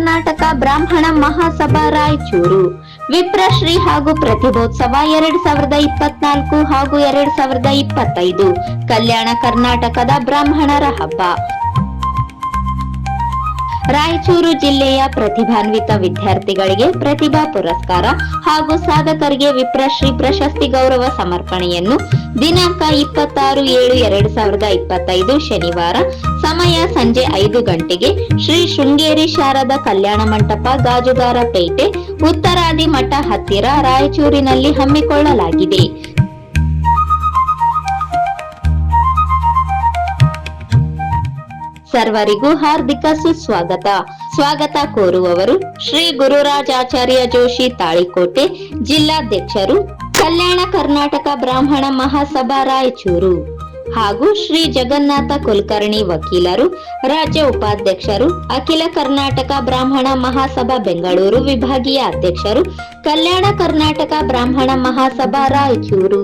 ಕರ್ನಾಟಕ ಬ್ರಾಹ್ಮಣ ಮಹಾಸಭಾ ರಾಯಚೂರು ವಿಪ್ರಶ್ರೀ ಹಾಗೂ ಪ್ರತಿಭೋತ್ಸವ 2024 ಹಾಗೂ 2025 ಕಲ್ಯಾಣ ಕರ್ನಾಟಕದ ಬ್ರಾಹ್ಮಣರ ಹಬ್ಬ. ರಾಯಚೂರು ಜಿಲ್ಲೆಯ ಪ್ರತಿಭಾನ್ವಿತ ವಿದ್ಯಾರ್ಥಿಗಳಿಗೆ ಪ್ರತಿಭಾ ಪುರಸ್ಕಾರ ಹಾಗೂ ಸಾಧಕರಿಗೆ ವಿಪ್ರಶ್ರೀ ಪ್ರಶಸ್ತಿ ಗೌರವ ಸಮರ್ಪಣೆಯನ್ನು ದಿನಾಂಕ 26/7/2025 ಶನಿವಾರ ಸಮಯ ಸಂಜೆ 5 ಗಂಟೆಗೆ ಶ್ರೀ ಶೃಂಗೇರಿ ಶಾರದಾ ಕಲ್ಯಾಣ ಮಂಟಪ, ಗಾಜುಗಾರ ಪೇಟೆ, ಉತ್ತರಾದಿ ಮಠ ಹತ್ತಿರ ರಾಯಚೂರಿನಲ್ಲಿ ಹಮ್ಮಿಕೊಳ್ಳಲಾಗಿದೆ. ಸರ್ವರಿಗೂ ಹಾರ್ದಿಕ ಸುಸ್ವಾಗತ. ಸ್ವಾಗತ ಕೋರುವವರು ಶ್ರೀ ಗುರುರಾಜಾಚಾರ್ಯ ಜೋಶಿ ತಾಳಿಕೋಟೆ, ಜಿಲ್ಲಾಧ್ಯಕ್ಷರು, ಕಲ್ಯಾಣ ಕರ್ನಾಟಕ ಬ್ರಾಹ್ಮಣ ಮಹಾಸಭಾ ರಾಯಚೂರು, ಹಾಗೂ ಶ್ರೀ ಜಗನ್ನಾಥ ಕುಲಕರ್ಣಿ ವಕೀಲರು, ರಾಜ್ಯ ಉಪಾಧ್ಯಕ್ಷರು, ಅಖಿಲ ಕರ್ನಾಟಕ ಬ್ರಾಹ್ಮಣ ಮಹಾಸಭಾ ಬೆಂಗಳೂರು ವಿಭಾಗೀಯ ಅಧ್ಯಕ್ಷರು, ಕಲ್ಯಾಣ ಕರ್ನಾಟಕ ಬ್ರಾಹ್ಮಣ ಮಹಾಸಭಾ ರಾಯಚೂರು.